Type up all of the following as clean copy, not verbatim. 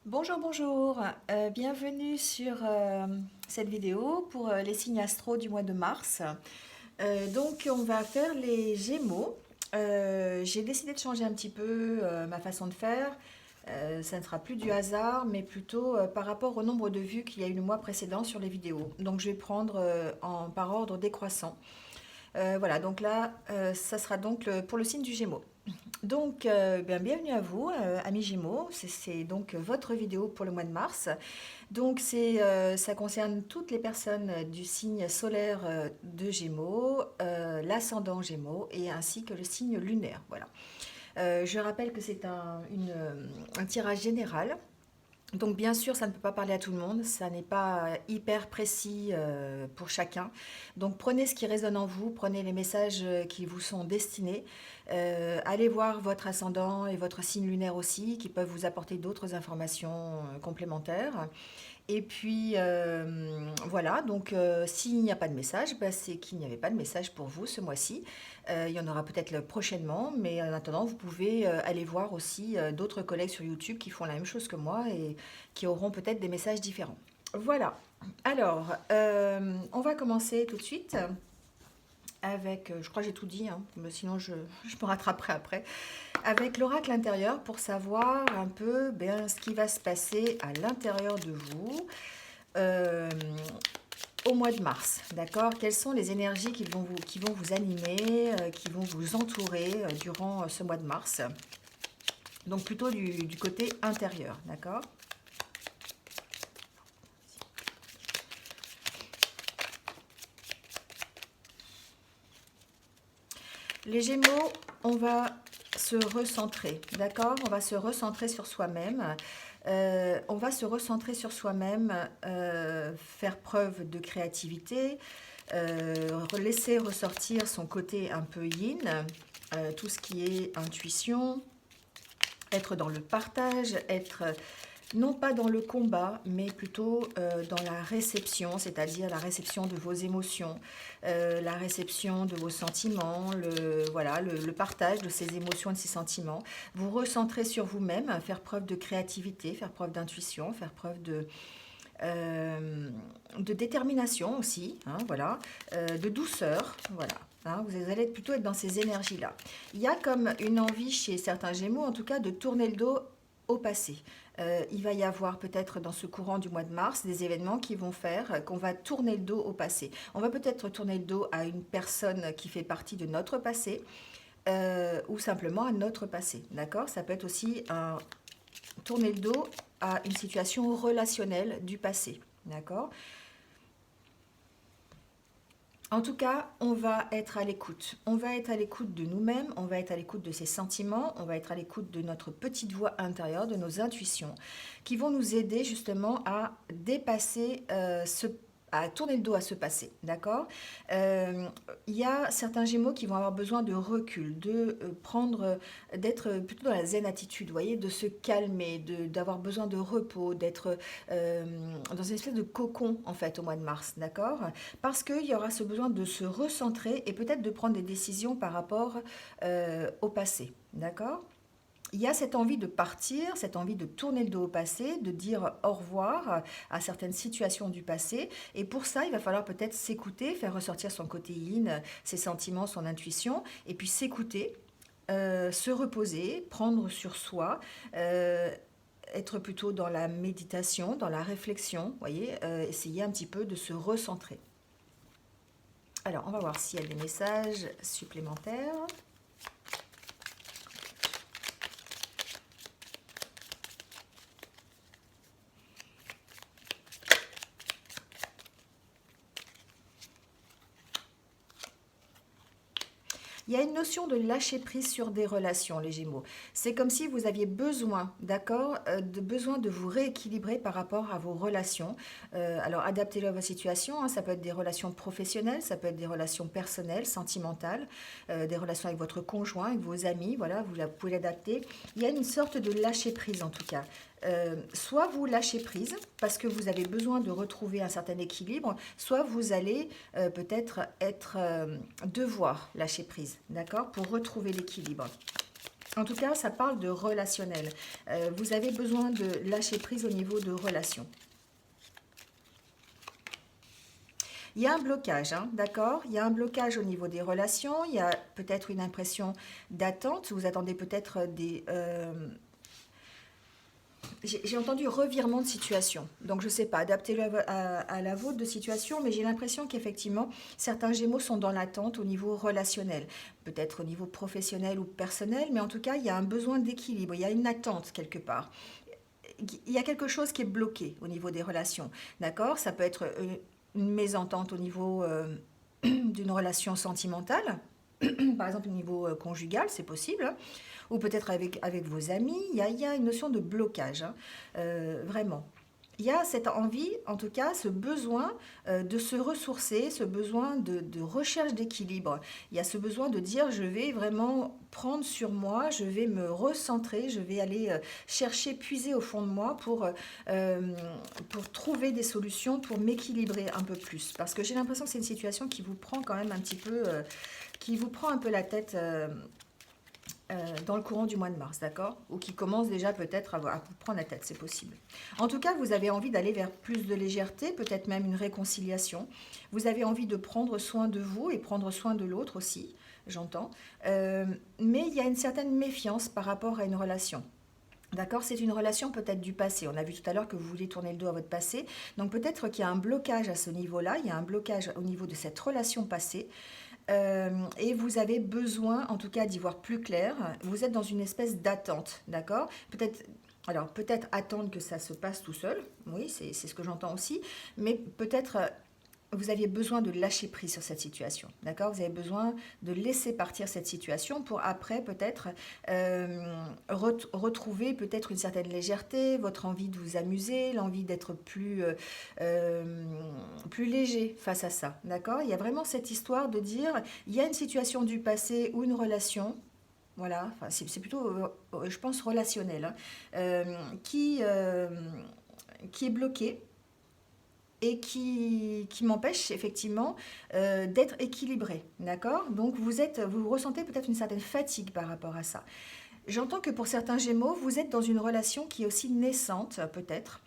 Bonjour, bonjour. Bienvenue sur cette vidéo pour les signes astro du mois de mars. Donc, on va faire les Gémeaux. J'ai décidé de changer un petit peu ma façon de faire. Ça ne sera plus du hasard, mais plutôt par rapport au nombre de vues qu'il y a eu le mois précédent sur les vidéos. Donc, je vais prendre par ordre décroissant. Voilà, donc là, ça sera donc pour le signe du Gémeaux. Donc, bienvenue à vous, amis Gémeaux. C'est donc votre vidéo pour le mois de mars. Donc, ça concerne toutes les personnes du signe solaire de Gémeaux, l'ascendant Gémeaux et ainsi que le signe lunaire. Voilà. Je rappelle que c'est un tirage général. Donc bien sûr, ça ne peut pas parler à tout le monde, ça n'est pas hyper précis pour chacun. Donc prenez ce qui résonne en vous, prenez les messages qui vous sont destinés. Allez voir votre ascendant et votre signe lunaire aussi, qui peuvent vous apporter d'autres informations complémentaires. Et puis voilà, donc s'il n'y a pas de message, bah, c'est qu'il n'y avait pas de message pour vous ce mois-ci. Il y en aura peut-être prochainement, mais en attendant, vous pouvez aller voir aussi d'autres collègues sur YouTube qui font la même chose que moi et qui auront peut-être des messages différents. Voilà. Alors, on va commencer tout de suite avec, je crois que j'ai tout dit, hein, mais sinon je me rattraperai après, avec l'oracle intérieur pour savoir un peu ce qui va se passer à l'intérieur de vous euh, au mois de mars. D'accord? Quelles sont les énergies qui vont vous animer, qui vont vous entourer durant ce mois de mars? Donc plutôt du côté intérieur. D'accord? Les Gémeaux, on va se recentrer, d'accord? On va se recentrer sur soi-même. On va se recentrer sur soi-même, faire preuve de créativité, laisser ressortir son côté un peu yin, tout ce qui est intuition, être dans le partage, être non pas dans le combat, mais plutôt dans la réception, c'est-à-dire la réception de vos émotions, la réception de vos sentiments, voilà, le partage de ces émotions et de ces sentiments. Vous recentrez sur vous-même, faire preuve de créativité, faire preuve d'intuition, faire preuve de détermination aussi, hein, voilà, de douceur, voilà. Hein, vous allez plutôt être dans ces énergies-là. Il y a comme une envie chez certains Gémeaux, en tout cas, de tourner le dos au passé. Il va y avoir peut-être dans ce courant du mois de mars des événements qui vont faire qu'on va tourner le dos au passé. On va peut-être tourner le dos à une personne qui fait partie de notre passé ou simplement à notre passé. D'accord? Ça peut être aussi tourner le dos à une situation relationnelle du passé. D'accord? En tout cas, on va être à l'écoute. On va être à l'écoute de nous-mêmes, on va être à l'écoute de ses sentiments, on va être à l'écoute de notre petite voix intérieure, de nos intuitions, qui vont nous aider justement à dépasser à tourner le dos à ce passé, d'accord? Il y a certains Gémeaux qui vont avoir besoin de recul, de d'être plutôt dans la zen attitude, vous voyez, de se calmer, d'avoir besoin de repos, d'être euh, dans une espèce de cocon en fait au mois de mars, d'accord? Parce qu'il y aura ce besoin de se recentrer et peut-être de prendre des décisions par rapport au passé. D'accord? Il y a cette envie de partir, cette envie de tourner le dos au passé, de dire au revoir à certaines situations du passé. Et pour ça, il va falloir peut-être s'écouter, faire ressortir son côté yin, ses sentiments, son intuition, et puis s'écouter, se reposer, prendre sur soi, être plutôt dans la méditation, dans la réflexion, voyez, essayer un petit peu de se recentrer. Alors, on va voir s'il y a des messages supplémentaires. Il y a une notion de lâcher prise sur des relations, les Gémeaux. C'est comme si vous aviez besoin, d'accord, besoin de vous rééquilibrer par rapport à vos relations. Alors, adaptez-le à votre situation. Hein, ça peut être des relations professionnelles, ça peut être des relations personnelles, sentimentales, des relations avec votre conjoint, avec vos amis. Voilà, vous pouvez l'adapter. Il y a une sorte de lâcher prise en tout cas. Soit vous lâchez prise parce que vous avez besoin de retrouver un certain équilibre, soit vous allez peut-être devoir lâcher prise, d'accord, pour retrouver l'équilibre. En tout cas, ça parle de relationnel. Vous avez besoin de lâcher prise au niveau de relations. Il y a un blocage, hein, d'accord? Il y a un blocage au niveau des relations. Il y a peut-être une impression d'attente. Vous attendez peut-être des... j'ai entendu revirement de situation. Donc, je ne sais pas, adaptez-le à la vôtre de situation, mais j'ai l'impression qu'effectivement, certains Gémeaux sont dans l'attente au niveau relationnel. Peut-être au niveau professionnel ou personnel, mais en tout cas, il y a un besoin d'équilibre. Il y a une attente quelque part. Il y a quelque chose qui est bloqué au niveau des relations, d'accord? Ça peut être une mésentente au niveau d'une relation sentimentale, par exemple au niveau conjugal, c'est possible, hein. Ou peut-être avec vos amis, il y a une notion de blocage, hein, vraiment. Il y a cette envie, en tout cas, ce besoin de se ressourcer, ce besoin de recherche d'équilibre. Il y a ce besoin de dire, je vais vraiment prendre sur moi, je vais me recentrer, je vais aller chercher, puiser au fond de moi pour trouver des solutions, pour m'équilibrer un peu plus. Parce que j'ai l'impression que c'est une situation qui vous prend quand même un petit peu, qui vous prend un peu la tête dans le courant du mois de mars, d'accord? Ou qui commence déjà peut-être à vous prendre la tête, c'est possible. En tout cas, vous avez envie d'aller vers plus de légèreté, peut-être même une réconciliation. Vous avez envie de prendre soin de vous et prendre soin de l'autre aussi, j'entends. Mais il y a une certaine méfiance par rapport à une relation. D'accord, c'est une relation peut-être du passé. On a vu tout à l'heure que vous vouliez tourner le dos à votre passé. Donc peut-être qu'il y a un blocage à ce niveau-là, il y a un blocage au niveau de cette relation passée. Et vous avez besoin, en tout cas, d'y voir plus clair. Vous êtes dans une espèce d'attente, d'accord? Peut-être, alors peut-être attendre que ça se passe tout seul. Oui, c'est ce que j'entends aussi. Mais peut-être vous aviez besoin de lâcher prise sur cette situation, d'accord? Vous avez besoin de laisser partir cette situation pour après peut-être retrouver peut-être une certaine légèreté, votre envie de vous amuser, l'envie d'être plus léger face à ça, d'accord? Il y a vraiment cette histoire de dire, il y a une situation du passé ou une relation, voilà, enfin, c'est plutôt, je pense, relationnel, hein, qui est bloquée et qui m'empêche effectivement d'être équilibré, d'accord? Donc vous ressentez peut-être une certaine fatigue par rapport à ça. J'entends que pour certains Gémeaux, vous êtes dans une relation qui est aussi naissante, peut-être.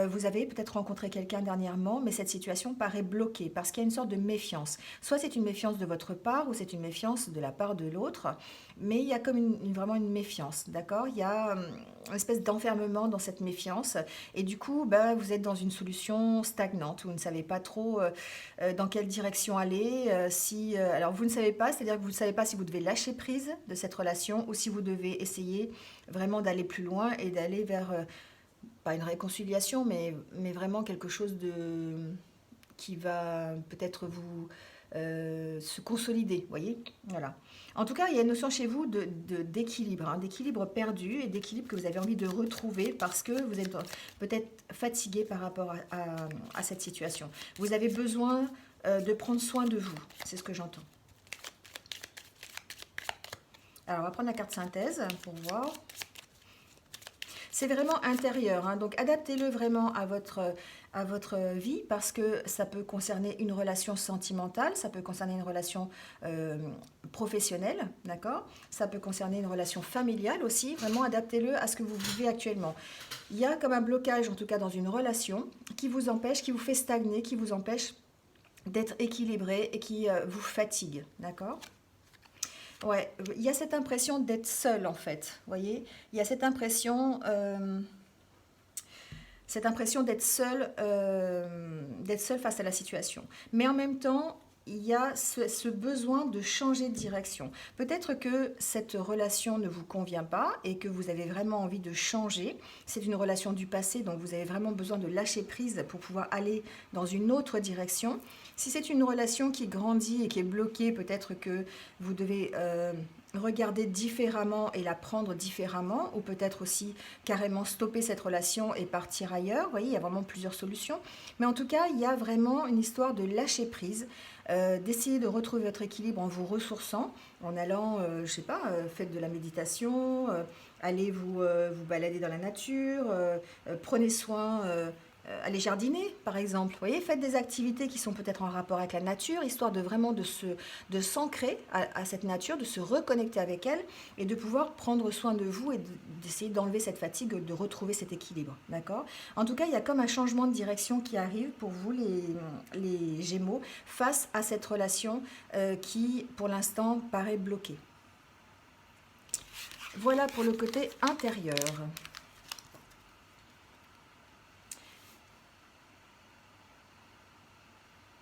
Vous avez peut-être rencontré quelqu'un dernièrement, mais cette situation paraît bloquée parce qu'il y a une sorte de méfiance. Soit c'est une méfiance de votre part ou c'est une méfiance de la part de l'autre, mais il y a comme vraiment une méfiance, d'accord? Il y a une espèce d'enfermement dans cette méfiance et du coup, ben, vous êtes dans une solution stagnante. Vous ne savez pas trop dans quelle direction aller. Alors vous ne savez pas, c'est-à-dire que vous ne savez pas si vous devez lâcher prise de cette relation ou si vous devez essayer vraiment d'aller plus loin et d'aller vers pas une réconciliation, mais vraiment quelque chose qui va peut-être vous se consolider, vous voyez? Voilà. En tout cas, il y a une notion chez vous d'équilibre, hein, d'équilibre perdu et d'équilibre que vous avez envie de retrouver parce que vous êtes peut-être fatigué par rapport à cette situation. Vous avez besoin de prendre soin de vous, c'est ce que j'entends. Alors, on va prendre la carte synthèse pour voir. C'est vraiment intérieur, hein, donc adaptez-le vraiment à votre vie parce que ça peut concerner une relation sentimentale, ça peut concerner une relation professionnelle, d'accord? Ça peut concerner une relation familiale aussi, vraiment adaptez-le à ce que vous vivez actuellement. Il y a comme un blocage, en tout cas dans une relation, qui vous empêche, qui vous fait stagner, qui vous empêche d'être équilibré et qui vous fatigue, d'accord? Ouais, il y a cette impression d'être seul en fait, vous voyez? Il y a cette impression d'être seul face à la situation. Mais en même temps, il y a ce besoin de changer de direction. Peut-être que cette relation ne vous convient pas et que vous avez vraiment envie de changer. C'est une relation du passé, donc vous avez vraiment besoin de lâcher prise pour pouvoir aller dans une autre direction. Si c'est une relation qui grandit et qui est bloquée, peut-être que vous devez regarder différemment et la prendre différemment, ou peut-être aussi carrément stopper cette relation et partir ailleurs. Vous voyez, il y a vraiment plusieurs solutions. Mais en tout cas, il y a vraiment une histoire de lâcher prise, d'essayer de retrouver votre équilibre en vous ressourçant, en allant, je sais pas, faites de la méditation, allez vous balader dans la nature, prenez soin aller jardiner, par exemple. Vous voyez, faites des activités qui sont peut-être en rapport avec la nature, histoire de vraiment de s'ancrer à cette nature, de se reconnecter avec elle et de pouvoir prendre soin de vous et d'essayer d'enlever cette fatigue, de retrouver cet équilibre. D'accord? En tout cas, il y a comme un changement de direction qui arrive pour vous, les Gémeaux, face à cette relation qui, pour l'instant, paraît bloquée. Voilà pour le côté intérieur.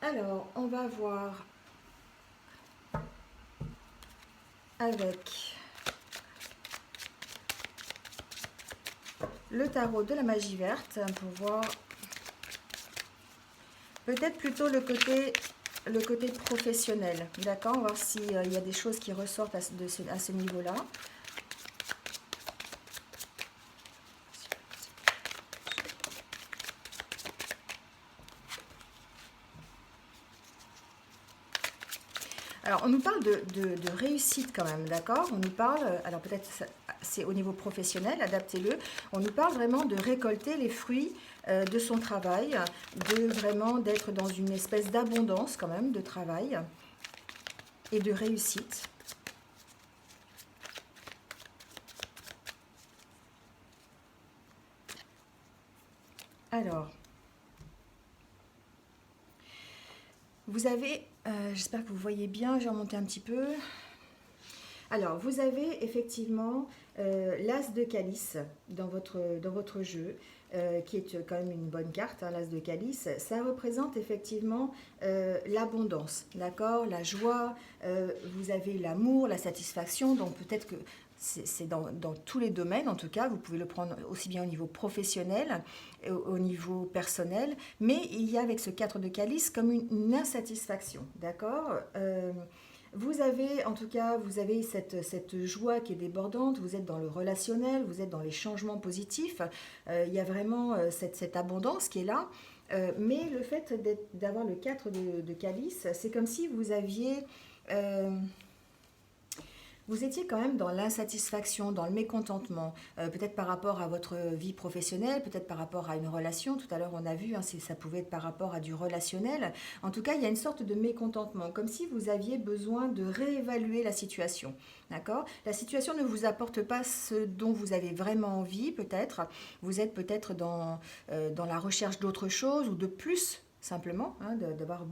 Alors, on va voir avec le tarot de la magie verte pour voir peut-être plutôt le côté professionnel. D'accord? On va voir s'il y a des choses qui ressortent à ce niveau-là. Alors, on nous parle de réussite quand même, d'accord? On nous parle, alors peut-être c'est au niveau professionnel, adaptez-le. On nous parle vraiment de récolter les fruits de son travail, d'être dans une espèce d'abondance quand même de travail et de réussite. Alors, vous avez, j'espère que vous voyez bien, j'ai remonté un petit peu. Alors, vous avez effectivement l'As de Calice dans votre jeu, qui est quand même une bonne carte, hein, l'As de Calice. Ça représente effectivement l'abondance, d'accord? La joie, vous avez l'amour, la satisfaction, donc peut-être que c'est dans tous les domaines, en tout cas, vous pouvez le prendre aussi bien au niveau professionnel, au niveau personnel, mais il y a avec ce 4 de Calice comme une insatisfaction, d'accord? Vous avez, en tout cas, vous avez cette joie qui est débordante, vous êtes dans le relationnel, vous êtes dans les changements positifs, il y a vraiment cette abondance qui est là, mais le fait d'avoir le 4 de Calice, c'est comme si vous aviez... vous étiez quand même dans l'insatisfaction, dans le mécontentement, peut-être par rapport à votre vie professionnelle, peut-être par rapport à une relation. Tout à l'heure, on a vu, hein, ça pouvait être par rapport à du relationnel. En tout cas, il y a une sorte de mécontentement, comme si vous aviez besoin de réévaluer la situation. D'accord? La situation ne vous apporte pas ce dont vous avez vraiment envie, peut-être. Vous êtes peut-être dans la recherche d'autre chose ou de plus. Simplement, hein,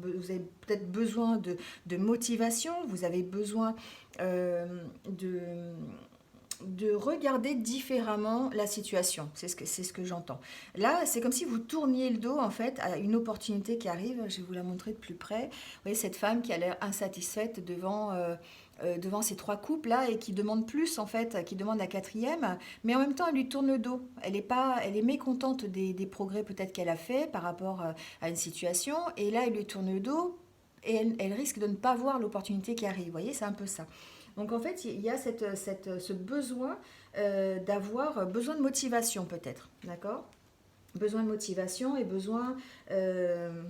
vous avez peut-être besoin de motivation, vous avez besoin de regarder différemment la situation. C'est ce que j'entends. Là, c'est comme si vous tourniez le dos en fait à une opportunité qui arrive. Je vais vous la montrer de plus près. Vous voyez cette femme qui a l'air insatisfaite devant ces trois couples là et qui demande plus en fait, qui demande la quatrième, mais en même temps elle lui tourne le dos. Elle est mécontente des progrès peut-être qu'elle a fait par rapport à une situation, et là elle lui tourne le dos et elle risque de ne pas voir l'opportunité qui arrive. Vous voyez, c'est un peu ça. Donc en fait, il y a ce besoin d'avoir besoin de motivation peut-être, d'accord? Besoin de motivation et besoin de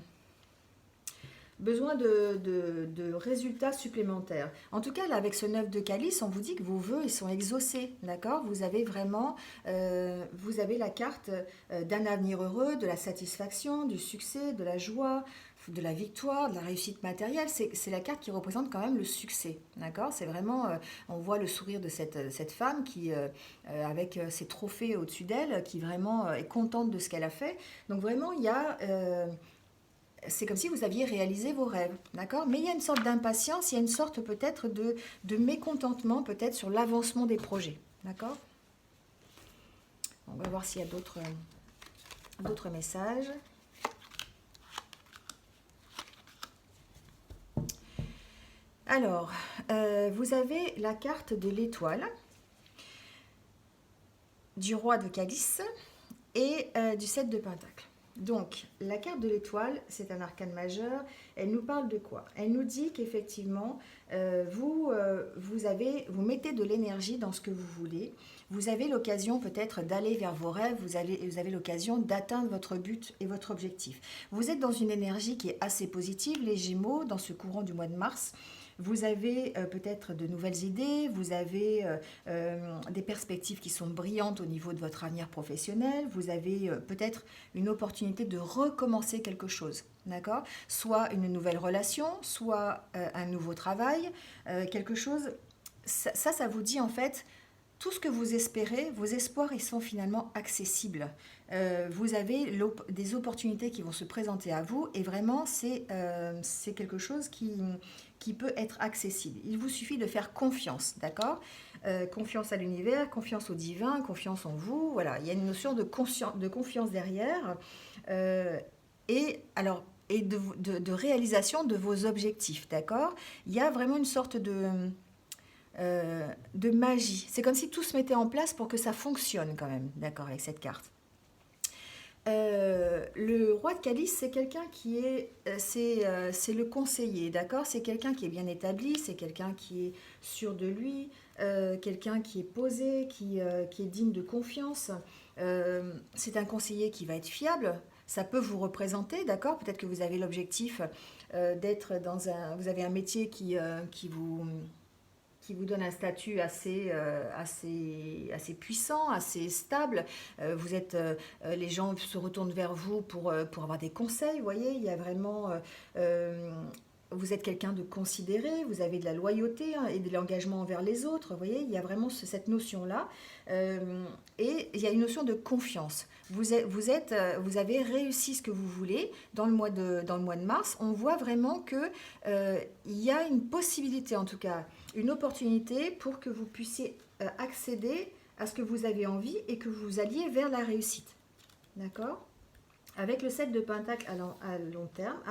résultats supplémentaires. En tout cas, là, avec ce 9 de Calice, on vous dit que vos vœux ils sont exaucés, d'accord? Vous avez vraiment, vous avez la carte d'un avenir heureux, de la satisfaction, du succès, de la joie, de la victoire, de la réussite matérielle. C'est la carte qui représente quand même le succès, d'accord? C'est vraiment, on voit le sourire de cette femme qui, avec ses trophées au-dessus d'elle, qui vraiment est contente de ce qu'elle a fait. Donc vraiment, il y a... c'est comme si vous aviez réalisé vos rêves, d'accord? Mais il y a une sorte d'impatience, il y a une sorte peut-être de mécontentement peut-être sur l'avancement des projets, d'accord? On va voir s'il y a d'autres messages. Alors, vous avez la carte de l'étoile, du roi de Calice et du 7 de Pentacle. Donc, la carte de l'étoile, c'est un arcane majeur. Elle nous parle de quoi? Elle nous dit qu'effectivement, vous mettez de l'énergie dans ce que vous voulez. Vous avez l'occasion peut-être d'aller vers vos rêves. Vous avez l'occasion d'atteindre votre but et votre objectif. Vous êtes dans une énergie qui est assez positive, les Gémeaux, dans ce courant du mois de mars. Vous avez peut-être de nouvelles idées, vous avez des perspectives qui sont brillantes au niveau de votre avenir professionnel, vous avez peut-être une opportunité de recommencer quelque chose, d'accord? Soit une nouvelle relation, soit un nouveau travail, quelque chose. Ça vous dit en fait tout ce que vous espérez, vos espoirs, ils sont finalement accessibles. Vous avez des opportunités qui vont se présenter à vous et vraiment, c'est quelque chose qui peut être accessible. Il vous suffit de faire confiance, d'accord? Confiance à l'univers, confiance au divin, confiance en vous. Voilà, il y a une notion de confiance derrière. Et alors, et de réalisation de vos objectifs, d'accord? Il y a vraiment une sorte de magie. C'est comme si tout se mettait en place pour que ça fonctionne quand même, d'accord, avec cette carte. Le roi de calice, c'est quelqu'un qui est, c'est le conseiller, d'accord? C'est quelqu'un qui est bien établi, c'est quelqu'un qui est sûr de lui, quelqu'un qui est posé, qui est digne de confiance. C'est un conseiller qui va être fiable. Ça peut vous représenter, d'accord? Peut-être que vous avez l'objectif d'être dans un... Vous avez un métier qui vous donne un statut assez puissant, assez stable. Les gens se retournent vers vous pour avoir des conseils, vous voyez, il y a vraiment... vous êtes quelqu'un de considéré, vous avez de la loyauté hein, et de l'engagement envers les autres, vous voyez, il y a vraiment cette notion-là. Et il y a une notion de confiance. Vous avez réussi ce que vous voulez dans le mois de mars. On voit vraiment qu'il y a une possibilité, en tout cas, une opportunité pour que vous puissiez accéder à ce que vous avez envie et que vous alliez vers la réussite. D'accord? Avec le 7 de Pentacle à long terme,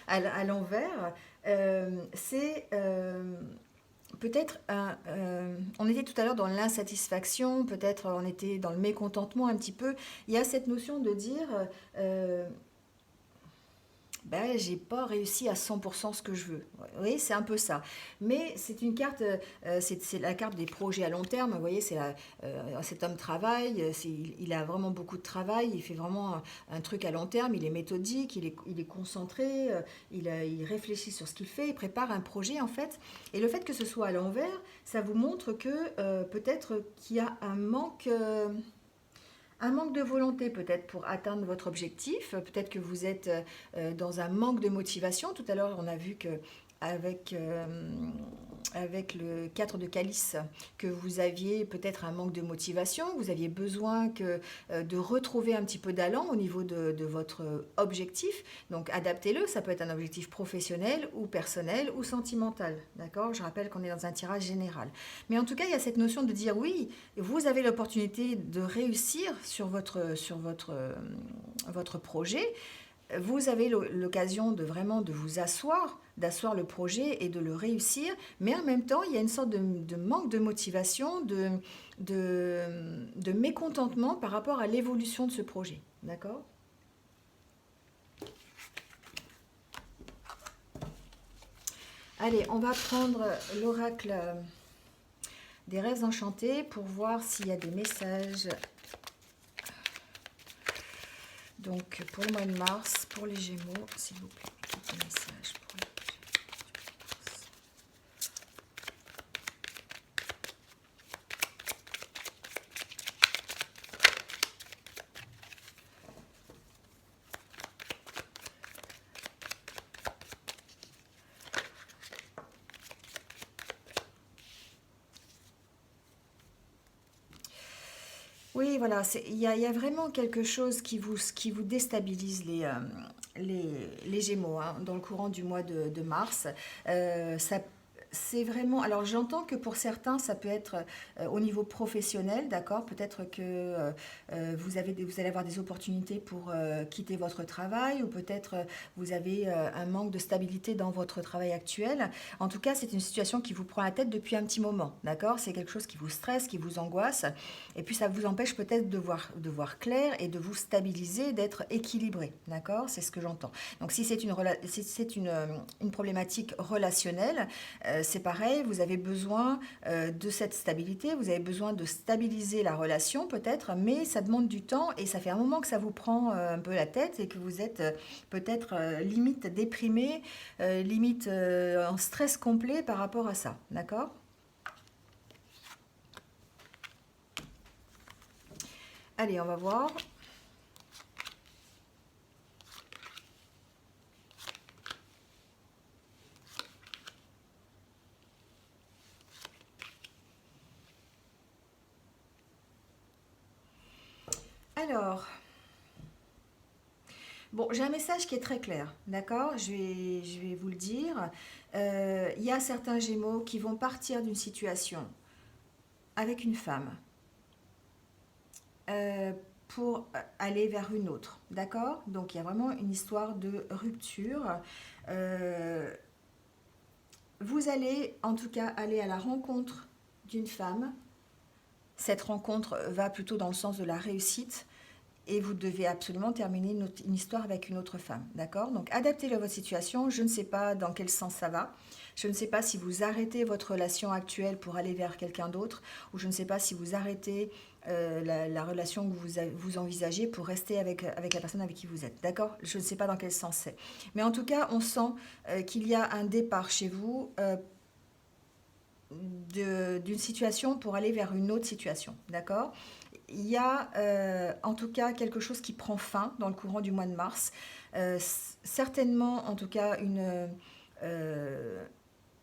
à l'envers, c'est peut-être on était tout à l'heure dans l'insatisfaction, peut-être on était dans le mécontentement un petit peu. Il y a cette notion de dire ben, j'ai pas réussi à 100% ce que je veux. Oui, c'est un peu ça. Mais c'est une carte, c'est la carte des projets à long terme. Vous voyez, cet homme travaille, il a vraiment beaucoup de travail, il fait vraiment un truc à long terme, il est méthodique, il est concentré, il réfléchit sur ce qu'il fait, il prépare un projet en fait. Et le fait que ce soit à l'envers, ça vous montre que peut-être qu'il y a un manque de volonté peut-être pour atteindre votre objectif, peut-être que vous êtes dans un manque de motivation. Tout à l'heure, on a vu que avec le 4 de calice, que vous aviez peut-être un manque de motivation, vous aviez besoin de retrouver un petit peu d'allant au niveau de votre objectif. Donc adaptez-le, ça peut être un objectif professionnel ou personnel ou sentimental. D'accord? Je rappelle qu'on est dans un tirage général. Mais en tout cas, il y a cette notion de dire oui, vous avez l'opportunité de réussir sur votre projet. Vous avez l'occasion de vraiment de vous d'asseoir le projet et de le réussir, mais en même temps, il y a une sorte de manque de motivation, de mécontentement par rapport à l'évolution de ce projet. D'accord? Allez, on va prendre l'oracle des rêves enchantés pour voir s'il y a des messages. Donc, pour le mois de mars, pour les Gémeaux, s'il vous plaît, quelques messages pour les Gémeaux. Oui, voilà, il y a vraiment quelque chose qui vous déstabilise les Gémeaux hein, dans le courant du mois de mars. Ça c'est vraiment. Alors j'entends que pour certains, ça peut être au niveau professionnel, d'accord? Peut-être que vous allez avoir des opportunités pour quitter votre travail, ou peut-être vous avez un manque de stabilité dans votre travail actuel. En tout cas, c'est une situation qui vous prend la tête depuis un petit moment, d'accord? C'est quelque chose qui vous stresse, qui vous angoisse, et puis ça vous empêche peut-être de voir clair et de vous stabiliser, d'être équilibré, d'accord? C'est ce que j'entends. Donc si c'est une problématique relationnelle, c'est pareil, vous avez besoin de cette stabilité, vous avez besoin de stabiliser la relation peut-être, mais ça demande du temps et ça fait un moment que ça vous prend un peu la tête et que vous êtes peut-être limite déprimé, limite en stress complet par rapport à ça, d'accord? Allez, on va voir. Alors, bon, j'ai un message qui est très clair, d'accord? Je vais vous le dire. Il y a certains Gémeaux qui vont partir d'une situation avec une femme euh, pour aller vers une autre, d'accord? Donc, il y a vraiment une histoire de rupture. Euh, Vous allez en tout cas aller à la rencontre d'une femme. Cette rencontre va plutôt dans le sens de la réussite et vous devez absolument terminer une histoire avec une autre femme, d'accord? Donc adaptez-le à votre situation, je ne sais pas dans quel sens ça va, je ne sais pas si vous arrêtez votre relation actuelle pour aller vers quelqu'un d'autre, ou je ne sais pas si vous arrêtez la relation que vous envisagez pour rester avec la personne avec qui vous êtes, d'accord? Je ne sais pas dans quel sens c'est. Mais en tout cas, on sent qu'il y a un départ chez vous d'une situation pour aller vers une autre situation, d'accord? Il y a en tout cas quelque chose qui prend fin dans le courant du mois de mars. Certainement, en tout cas, euh,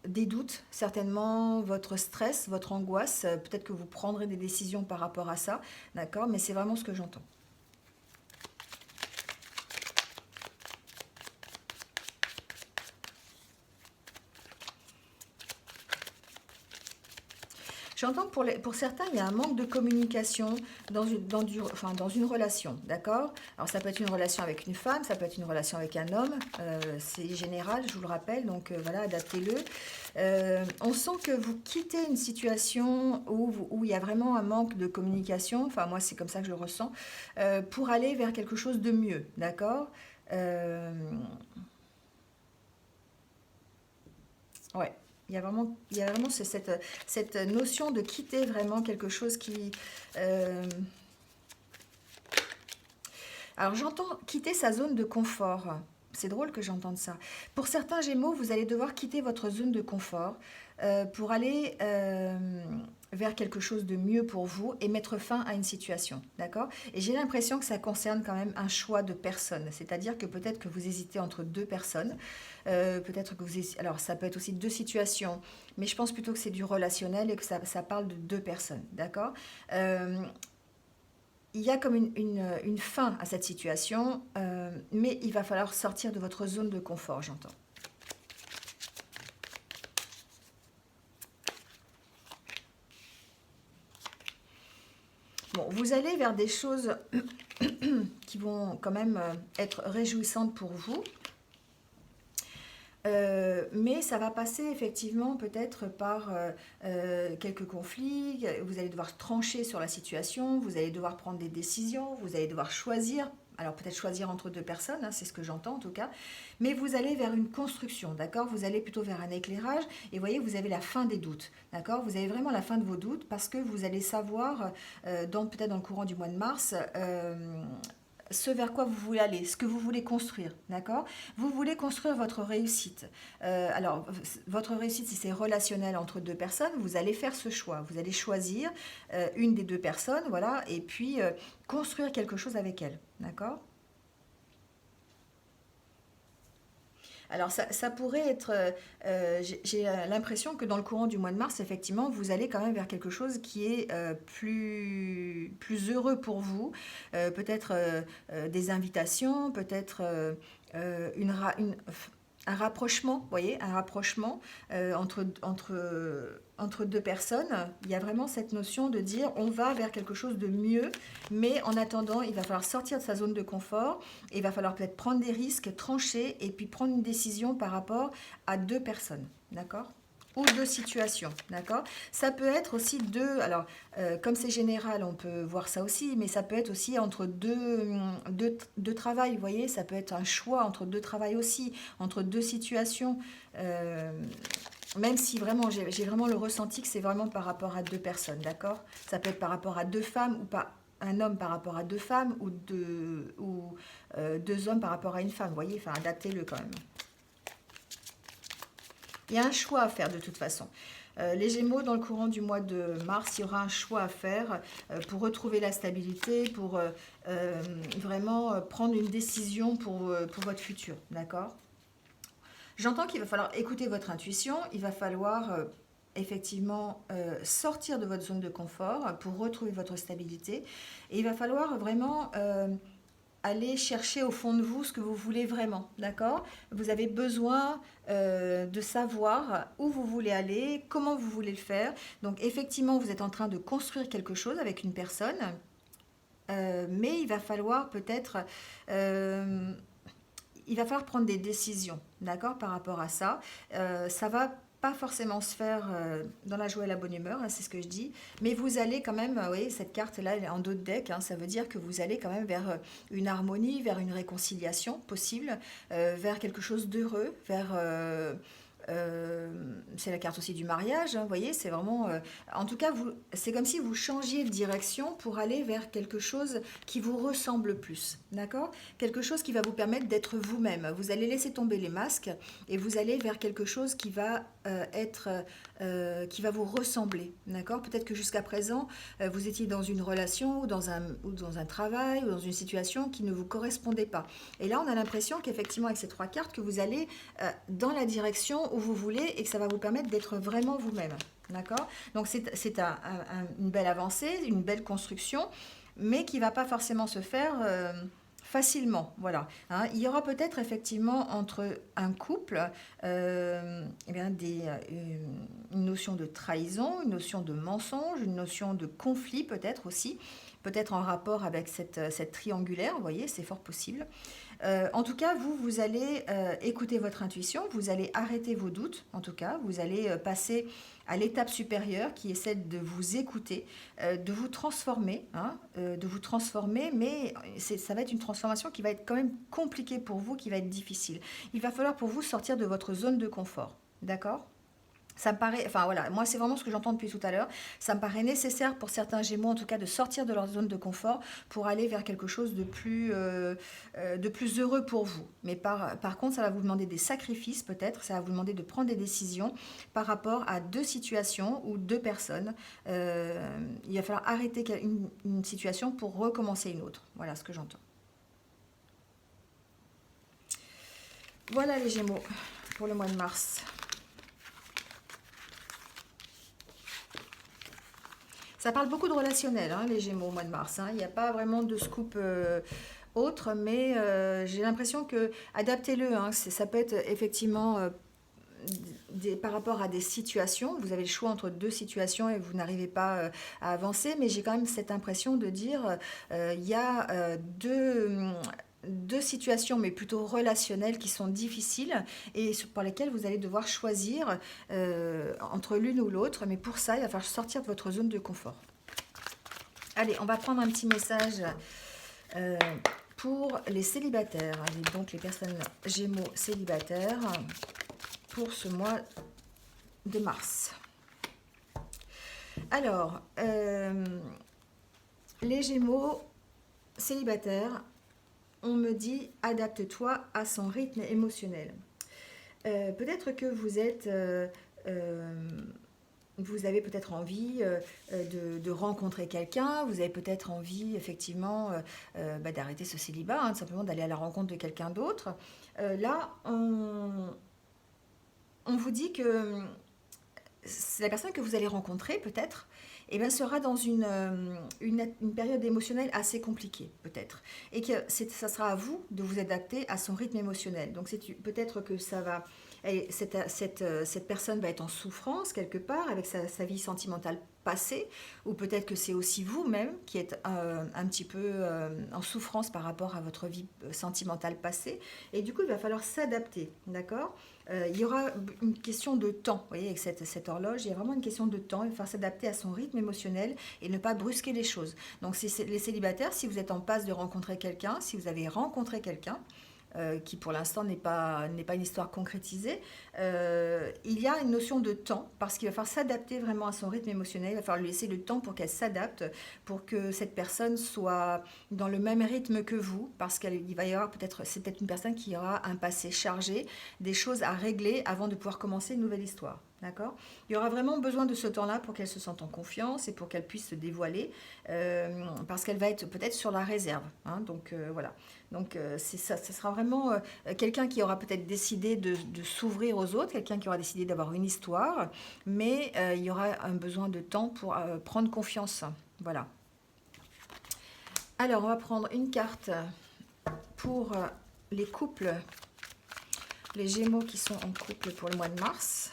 des doutes, certainement votre stress, votre angoisse. Peut-être que vous prendrez des décisions par rapport à ça, d'accord? Mais c'est vraiment ce que j'entends. J'entends que pour certains, il y a un manque de communication dans une relation, d'accord? Alors ça peut être une relation avec une femme, ça peut être une relation avec un homme, c'est général, je vous le rappelle, donc voilà, adaptez-le. On sent que vous quittez une situation où il y a vraiment un manque de communication, enfin moi c'est comme ça que je le ressens, pour aller vers quelque chose de mieux, d'accord? Euh, ouais. Il y a vraiment cette notion de quitter vraiment quelque chose qui... euh, Alors j'entends quitter sa zone de confort. C'est drôle que j'entende ça. Pour certains Gémeaux, vous allez devoir quitter votre zone de confort pour aller vers quelque chose de mieux pour vous et mettre fin à une situation. D'accord? Et j'ai l'impression que ça concerne quand même un choix de personne. C'est-à-dire que peut-être que vous hésitez entre deux personnes. Peut-être que vous hésitez... Alors ça peut être aussi deux situations. Mais je pense plutôt que c'est du relationnel et que ça parle de deux personnes. D'accord? Euh, il y a comme une fin à cette situation, mais il va falloir sortir de votre zone de confort, j'entends. Bon, vous allez vers des choses qui vont quand même être réjouissantes pour vous, mais ça va passer effectivement peut-être par quelques conflits, vous allez devoir trancher sur la situation, vous allez devoir prendre des décisions, vous allez devoir choisir, alors peut-être choisir entre deux personnes, hein, c'est ce que j'entends en tout cas, mais vous allez vers une construction, d'accord? Vous allez plutôt vers un éclairage, et vous voyez, vous avez la fin des doutes, d'accord? Vous avez vraiment la fin de vos doutes, parce que vous allez savoir, peut-être dans le courant du mois de mars, ce vers quoi vous voulez aller, ce que vous voulez construire, d'accord? Vous voulez construire votre réussite. Alors, votre réussite, si c'est relationnel entre deux personnes, vous allez faire ce choix. Vous allez choisir une des deux personnes, voilà, et puis construire quelque chose avec elle, d'accord? Alors ça pourrait être, j'ai l'impression que dans le courant du mois de mars, effectivement, vous allez quand même vers quelque chose qui est plus heureux pour vous. Peut-être des invitations, peut-être un rapprochement, vous voyez, un rapprochement entre deux personnes. Il y a vraiment cette notion de dire on va vers quelque chose de mieux, mais en attendant, il va falloir sortir de sa zone de confort, et il va falloir peut-être prendre des risques, trancher, et puis prendre une décision par rapport à deux personnes, d'accord? Ou deux situations, d'accord? Ça peut être aussi deux, alors comme c'est général, on peut voir ça aussi, mais ça peut être aussi entre deux travails, vous voyez, ça peut être un choix entre deux travails aussi, entre deux situations. Euh, même si vraiment, j'ai vraiment le ressenti que c'est vraiment par rapport à deux personnes, d'accord? Ça peut être par rapport à deux femmes ou pas un homme par rapport à deux femmes ou deux hommes par rapport à une femme, vous voyez? Enfin, adaptez-le quand même. Il y a un choix à faire de toute façon. Les Gémeaux, dans le courant du mois de mars, il y aura un choix à faire pour retrouver la stabilité, pour vraiment prendre une décision pour votre futur, d'accord? J'entends qu'il va falloir écouter votre intuition, il va falloir effectivement sortir de votre zone de confort pour retrouver votre stabilité, et il va falloir vraiment aller chercher au fond de vous ce que vous voulez vraiment, d'accord? Vous avez besoin de savoir où vous voulez aller, comment vous voulez le faire. Donc effectivement, vous êtes en train de construire quelque chose avec une personne, mais il va falloir peut-être il va falloir prendre des décisions, d'accord, par rapport à ça. Ça va pas forcément se faire dans la joie et la bonne humeur, hein, c'est ce que je dis, mais vous allez quand même, vous voyez, cette carte-là, elle est en dos de deck, hein, ça veut dire que vous allez quand même vers une harmonie, vers une réconciliation possible, vers quelque chose d'heureux, vers... c'est la carte aussi du mariage, hein, vous voyez, c'est vraiment... en tout cas, c'est comme si vous changiez de direction pour aller vers quelque chose qui vous ressemble plus, d'accord? Quelque chose qui va vous permettre d'être vous-même. Vous allez laisser tomber les masques et vous allez vers quelque chose qui va qui va vous ressembler, d'accord? Peut-être que jusqu'à présent, vous étiez dans une relation ou dans un travail ou dans une situation qui ne vous correspondait pas. Et là, on a l'impression qu'effectivement, avec ces trois cartes, que vous allez dans la direction où vous voulez et que ça va vous permettre d'être vraiment vous-même, d'accord? Donc, c'est une belle avancée, une belle construction, mais qui ne va pas forcément se faire facilement, voilà. Hein. Il y aura peut-être effectivement entre un couple eh bien une notion de trahison, une notion de mensonge, une notion de conflit peut-être aussi, peut-être en rapport avec cette triangulaire, vous voyez, c'est fort possible. En tout cas, vous allez écouter votre intuition, vous allez arrêter vos doutes, en tout cas, vous allez passer à l'étape supérieure qui est celle de vous écouter, de vous transformer, hein, mais ça va être une transformation qui va être quand même compliquée pour vous, qui va être difficile. Il va falloir pour vous sortir de votre zone de confort, d'accord? Ça me paraît, enfin voilà, moi c'est vraiment ce que j'entends depuis tout à l'heure. Ça me paraît nécessaire pour certains Gémeaux, en tout cas, de sortir de leur zone de confort pour aller vers quelque chose de plus heureux pour vous. Mais par contre, ça va vous demander des sacrifices peut-être, ça va vous demander de prendre des décisions par rapport à deux situations ou deux personnes. Il va falloir arrêter une situation pour recommencer une autre. Voilà ce que j'entends. Voilà les Gémeaux pour le mois de mars. Ça parle beaucoup de relationnel, hein, les Gémeaux au mois de mars. Hein. Il n'y a pas vraiment de scoop autre, mais j'ai l'impression que adaptez-le. Hein, ça peut être effectivement par rapport à des situations. Vous avez le choix entre deux situations et vous n'arrivez pas à avancer, mais j'ai quand même cette impression de dire il y a deux situations, mais plutôt relationnelles, qui sont difficiles et pour lesquelles vous allez devoir choisir entre l'une ou l'autre. Mais pour ça, il va falloir sortir de votre zone de confort. Allez, on va prendre un petit message pour les célibataires. Allez, donc les personnes Gémeaux célibataires pour ce mois de mars. Alors, les Gémeaux célibataires, on me dit adapte-toi à son rythme émotionnel. Peut-être que vous avez peut-être envie de rencontrer quelqu'un, vous avez peut-être envie effectivement d'arrêter ce célibat, hein, simplement d'aller à la rencontre de quelqu'un d'autre. Là, on vous dit que la personne que vous allez rencontrer peut-être sera dans une période émotionnelle assez compliquée peut-être, et que ça sera à vous de vous adapter à son rythme émotionnel. Donc peut-être que cette personne va être en souffrance quelque part avec sa vie sentimentale passée, ou peut-être que c'est aussi vous-même qui êtes un petit peu en souffrance par rapport à votre vie sentimentale passée, et du coup il va falloir s'adapter, d'accord? Il y aura une question de temps, vous voyez, avec cette horloge, il y a vraiment une question de temps, il va falloir s'adapter à son rythme émotionnel et ne pas brusquer les choses. Donc les célibataires, si vous êtes en passe de rencontrer quelqu'un, si vous avez rencontré quelqu'un, qui pour l'instant n'est pas une histoire concrétisée, il y a une notion de temps, parce qu'il va falloir s'adapter vraiment à son rythme émotionnel, il va falloir lui laisser le temps pour qu'elle s'adapte, pour que cette personne soit dans le même rythme que vous, parce qu'il va y avoir c'est peut-être une personne qui aura un passé chargé, des choses à régler avant de pouvoir commencer une nouvelle histoire. D'accord? Il y aura vraiment besoin de ce temps-là pour qu'elle se sente en confiance et pour qu'elle puisse se dévoiler, parce qu'elle va être peut-être sur la réserve. Hein, donc voilà. Donc c'est ça, ce sera vraiment quelqu'un qui aura peut-être décidé de s'ouvrir aux autres, quelqu'un qui aura décidé d'avoir une histoire, mais il y aura un besoin de temps pour prendre confiance. Voilà. Alors, on va prendre une carte pour les couples, les Gémeaux qui sont en couple pour le mois de mars.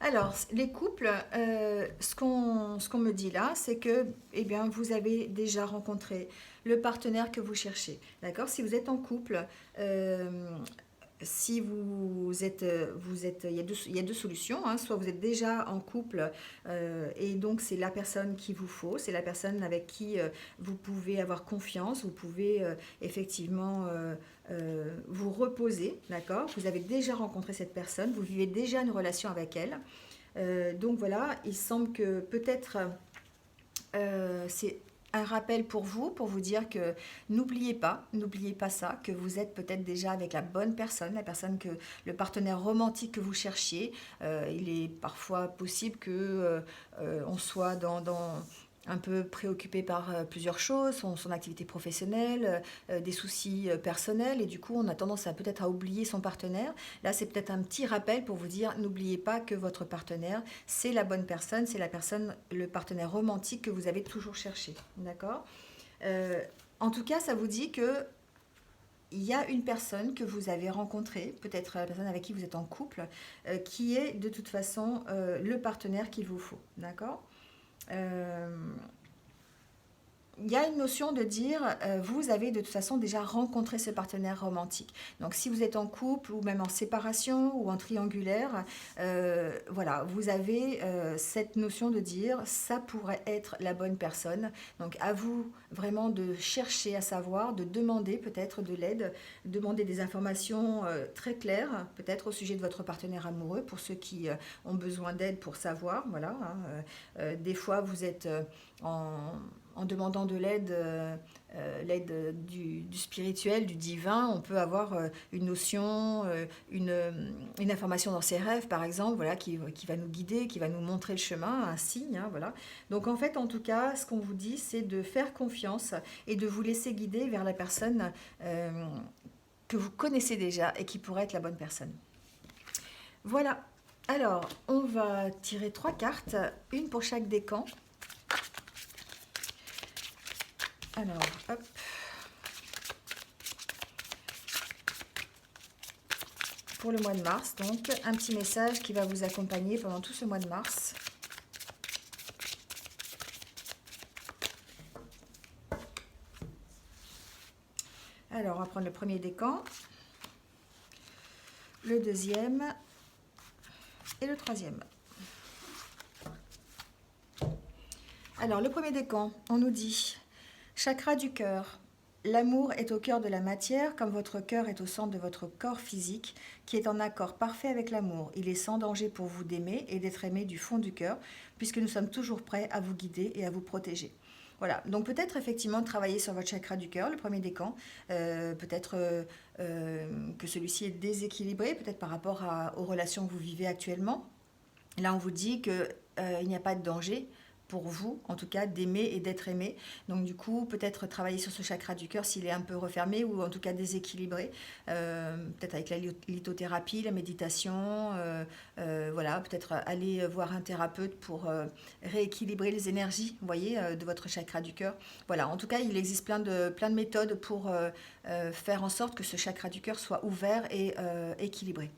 Alors, les couples, ce qu'on me dit là, c'est que eh bien, vous avez déjà rencontré le partenaire que vous cherchez. D'accord? Si vous êtes en couple, si il y a deux solutions, hein. Soit vous êtes déjà en couple et donc c'est la personne qu'il vous faut, c'est la personne avec qui vous pouvez avoir confiance, vous pouvez effectivement vous reposer, d'accord? Vous avez déjà rencontré cette personne, vous vivez déjà une relation avec elle. Donc voilà, il semble que peut-être c'est un rappel pour vous dire que n'oubliez pas ça, que vous êtes peut-être déjà avec la bonne personne, la personne le partenaire romantique que vous cherchiez. Il est parfois possible que on soit un peu préoccupé par plusieurs choses, son activité professionnelle, des soucis personnels, et du coup on a tendance peut-être à oublier son partenaire. Là c'est peut-être un petit rappel pour vous dire, n'oubliez pas que votre partenaire, c'est la bonne personne, c'est le partenaire romantique que vous avez toujours cherché. D'accord? En tout cas, ça vous dit que il y a une personne que vous avez rencontrée, peut-être la personne avec qui vous êtes en couple, qui est de toute façon le partenaire qu'il vous faut. D'accord? Il y a une notion de dire, vous avez de toute façon déjà rencontré ce partenaire romantique. Donc si vous êtes en couple ou même en séparation ou en triangulaire, voilà, vous avez cette notion de dire, ça pourrait être la bonne personne. Donc à vous vraiment de chercher à savoir, de demander peut-être de l'aide, demander des informations très claires, peut-être au sujet de votre partenaire amoureux, pour ceux qui ont besoin d'aide pour savoir. Voilà, hein, des fois vous êtes en demandant de l'aide, l'aide du spirituel, du divin, on peut avoir une notion, une information dans ses rêves, par exemple, voilà, qui va nous guider, qui va nous montrer le chemin, un signe, hein, voilà. Donc en fait, en tout cas, ce qu'on vous dit, c'est de faire confiance et de vous laisser guider vers la personne que vous connaissez déjà et qui pourrait être la bonne personne. Voilà. Alors, on va tirer 3 cartes, une pour chaque décan. Alors, hop. Pour le mois de mars, donc, un petit message qui va vous accompagner pendant tout ce mois de mars. Alors, on va prendre le premier décan, le deuxième et le troisième. Alors, le premier décan, on nous dit... Chakra du cœur. L'amour est au cœur de la matière, comme votre cœur est au centre de votre corps physique, qui est en accord parfait avec l'amour. Il est sans danger pour vous d'aimer et d'être aimé du fond du cœur, puisque nous sommes toujours prêts à vous guider et à vous protéger. Voilà, donc peut-être effectivement travailler sur votre chakra du cœur, le premier décan, peut-être que celui-ci est déséquilibré, peut-être par rapport aux relations que vous vivez actuellement. Là, on vous dit qu'il n'y a pas de danger pour vous, en tout cas, d'aimer et d'être aimé. Donc du coup, peut-être travailler sur ce chakra du cœur s'il est un peu refermé ou en tout cas déséquilibré, peut-être avec la lithothérapie, la méditation, voilà, peut-être aller voir un thérapeute pour rééquilibrer les énergies, vous voyez, de votre chakra du cœur. Voilà, en tout cas, il existe plein de méthodes pour faire en sorte que ce chakra du cœur soit ouvert et équilibré.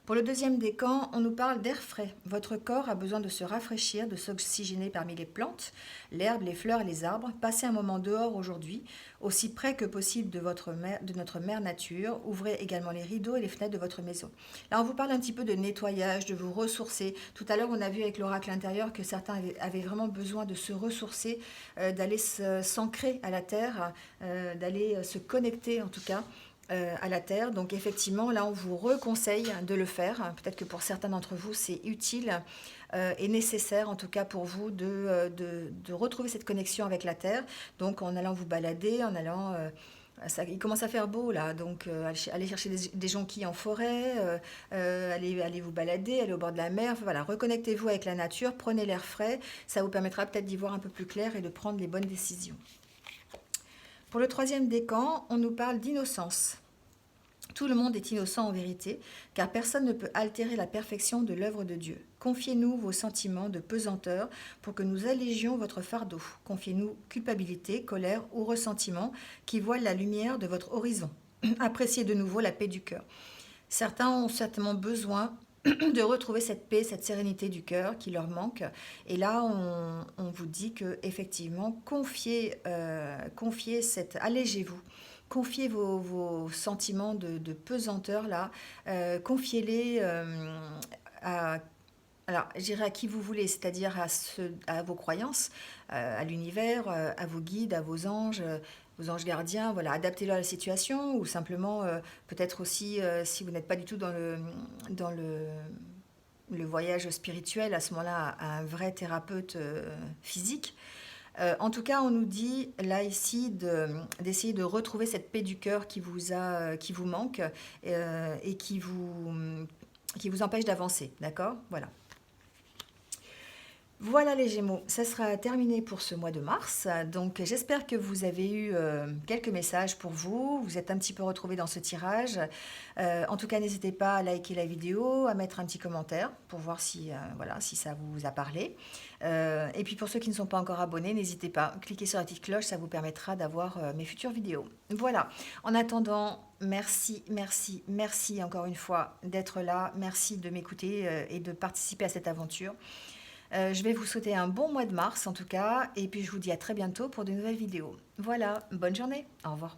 Pour le deuxième décan, on nous parle d'air frais. Votre corps a besoin de se rafraîchir, de s'oxygéner parmi les plantes, l'herbe, les fleurs et les arbres. Passez un moment dehors aujourd'hui, aussi près que possible de notre mère nature. Ouvrez également les rideaux et les fenêtres de votre maison. Là, on vous parle un petit peu de nettoyage, de vous ressourcer. Tout à l'heure, on a vu avec l'oracle intérieur que certains avaient vraiment besoin de se ressourcer, d'aller s'ancrer à la terre, d'aller se connecter en tout cas à la terre. Donc effectivement, là, on vous reconseille de le faire. Peut-être que pour certains d'entre vous, c'est utile et nécessaire, en tout cas pour vous, de retrouver cette connexion avec la terre. Donc en allant vous balader, en allant... il commence à faire beau là, donc allez chercher des jonquilles en forêt, allez vous balader, allez au bord de la mer, enfin, voilà, reconnectez-vous avec la nature, prenez l'air frais, ça vous permettra peut-être d'y voir un peu plus clair et de prendre les bonnes décisions. Pour le troisième décan, on nous parle d'innocence. Tout le monde est innocent en vérité, car personne ne peut altérer la perfection de l'œuvre de Dieu. Confiez-nous vos sentiments de pesanteur pour que nous allégions votre fardeau. Confiez-nous culpabilité, colère ou ressentiment qui voilent la lumière de votre horizon. Appréciez de nouveau la paix du cœur. Certains ont certainement besoin de retrouver cette paix, cette sérénité du cœur qui leur manque. Et là, on vous dit que effectivement, allégez-vous. Confiez vos sentiments de pesanteur là, confiez-les alors, je dirais à qui vous voulez, c'est-à-dire à vos croyances, à l'univers, à vos guides, à vos anges gardiens. Voilà, adaptez-le à la situation ou simplement, peut-être aussi, si vous n'êtes pas du tout dans le voyage spirituel, à ce moment-là, à un vrai thérapeute physique. En tout cas, on nous dit là ici d'essayer de retrouver cette paix du cœur qui vous manque et qui vous empêche d'avancer, d'accord? Voilà. Voilà les Gémeaux, ça sera terminé pour ce mois de mars. Donc j'espère que vous avez eu quelques messages pour vous. Vous êtes un petit peu retrouvés dans ce tirage. En tout cas, n'hésitez pas à liker la vidéo, à mettre un petit commentaire pour voir si ça vous a parlé. Et puis pour ceux qui ne sont pas encore abonnés, n'hésitez pas, cliquez sur la petite cloche, ça vous permettra d'avoir mes futures vidéos. Voilà, en attendant, merci encore une fois d'être là. Merci de m'écouter et de participer à cette aventure. Je vais vous souhaiter un bon mois de mars en tout cas, et puis je vous dis à très bientôt pour de nouvelles vidéos. Voilà, bonne journée, au revoir.